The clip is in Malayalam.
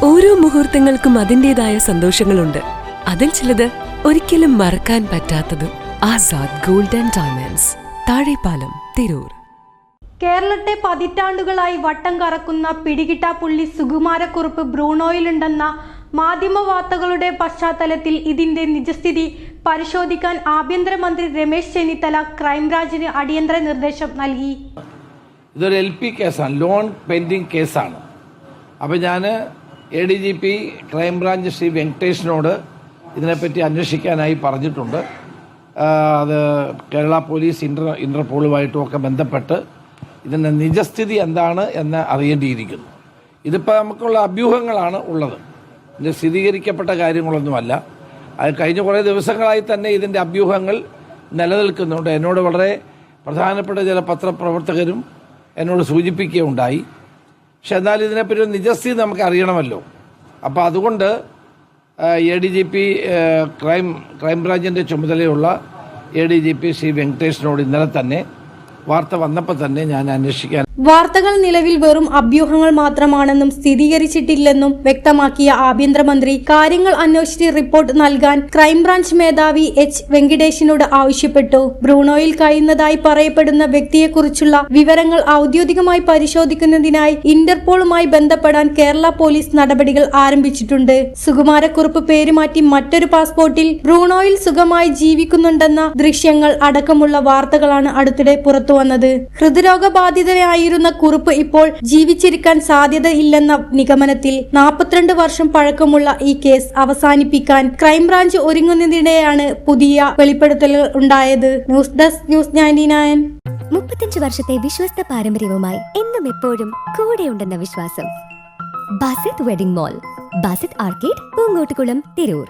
ഓരോ മുഹൂർത്തങ്ങൾക്കും അതിൻ്റെതായ സന്തോഷങ്ങളുണ്ട്. അതിൽ ചിലത് ഒരിക്കലും മറക്കാൻ പറ്റാത്തതും. Azad gold and diamonds, Thazhepalam, Tirur. കേരളത്തെ പതിറ്റാണ്ടുകളായി വട്ടം കറക്കുന്ന പിടികിട്ടാപ്പുള്ളി സുകുമാരക്കുറുപ്പ് ബ്രൂണോയിലുണ്ടെന്ന മാധ്യമ വാർത്തകളുടെ പശ്ചാത്തലത്തിൽ ഇതിന്റെ നിജസ്ഥിതി പരിശോധിക്കാൻ ആഭ്യന്തരമന്ത്രി രമേശ് ചെന്നിത്തല ക്രൈംബ്രാഞ്ചിന് അടിയന്തര നിർദ്ദേശം നൽകി. ഇതൊരു LP കേസാണ്, ലോൺ പെൻഡിങ് കേസാണ്. അപ്പോൾ ഞാൻ ADGP ക്രൈംബ്രാഞ്ച് ശ്രീ വെങ്കടേഷിനോട് ഇതിനെപ്പറ്റി അന്വേഷിക്കാനായി പറഞ്ഞിട്ടുണ്ട്. അത് കേരള പോലീസ് ഇന്റർപോളുമായിട്ടും ഒക്കെ ബന്ധപ്പെട്ട് ഇതിൻ്റെ നിജസ്ഥിതി എന്താണ് എന്ന് അറിയേണ്ടിയിരിക്കുന്നു. ഇതിപ്പോൾ നമുക്കുള്ള അഭ്യൂഹങ്ങളാണ് ഉള്ളത്, ഇത് സ്ഥിരീകരിക്കപ്പെട്ട കാര്യങ്ങളൊന്നുമല്ല. അത് കഴിഞ്ഞ കുറേ ദിവസങ്ങളായി തന്നെ ഇതിൻ്റെ അഭ്യൂഹങ്ങൾ നിലനിൽക്കുന്നുണ്ട്. എന്നോട് വളരെ പ്രധാനപ്പെട്ട ചില പത്രപ്രവർത്തകരും എന്നോട് സൂചിപ്പിക്കുകയുണ്ടായി. പക്ഷെ എന്നാൽ ഇതിനെപ്പറ്റി ഒരു നിജസ്ഥിതി നമുക്ക് അറിയണമല്ലോ. അപ്പോൾ അതുകൊണ്ട് ADGP ക്രൈംബ്രാഞ്ചിൻ്റെ ചുമതലയുള്ള ADGP ശ്രീ വെങ്കടേഷിനോട് ഇന്നലെ തന്നെ വാർത്ത വന്നപ്പോൾ തന്നെ ഞാൻ അന്വേഷിക്കാൻ. വാർത്തകൾ നിലവിൽ വെറും അഭ്യൂഹങ്ങൾ മാത്രമാണെന്നും സ്ഥിരീകരിച്ചിട്ടില്ലെന്നും വ്യക്തമാക്കിയ ആഭ്യന്തരമന്ത്രി കാര്യങ്ങൾ അന്വേഷിച്ച് റിപ്പോർട്ട് നൽകാൻ ക്രൈംബ്രാഞ്ച് മേധാവി H വെങ്കടേഷിനോട് ആവശ്യപ്പെട്ടു. ബ്രൂണോയിൽ കഴിയുന്നതായി പറയപ്പെടുന്ന വ്യക്തിയെക്കുറിച്ചുള്ള വിവരങ്ങൾ ഔദ്യോഗികമായി പരിശോധിക്കുന്നതിനായി ഇന്റർപോളുമായി ബന്ധപ്പെടാൻ കേരള പോലീസ് നടപടികൾ ആരംഭിച്ചിട്ടുണ്ട്. സുകുമാരക്കുറുപ്പ് പേരുമാറ്റി മറ്റൊരു പാസ്പോർട്ടിൽ ബ്രൂണോയിൽ സുഖമായി ജീവിക്കുന്നുണ്ടെന്ന ദൃശ്യങ്ങൾ അടക്കമുള്ള വാർത്തകളാണ് അടുത്തിടെ പുറത്തുവന്നത്. ഹൃദ്രോഗബാധിതനായി കുറുപ്പ് ഇപ്പോൾ ജീവിച്ചിരിക്കാൻ സാധ്യതയില്ലെന്ന നിഗമനത്തിൽ 42 വർഷം പഴക്കമുള്ള ഈ കേസ് അവസാനിപ്പിക്കാൻ ക്രൈംബ്രാഞ്ച് ഒരുങ്ങുന്നതിനിടെയാണ് പുതിയ വെളിപ്പെടുത്തലുകൾ ഉണ്ടായത്. News desk news 99. 35 വർഷത്തെ വിശ്വസ്ത പാരമ്പര്യവുമായി എന്നും എപ്പോഴും കൂടെയുണ്ടെന്ന വിശ്വാസം. Basith wedding mall, Basith arcade, Poongottukulam, Tirur.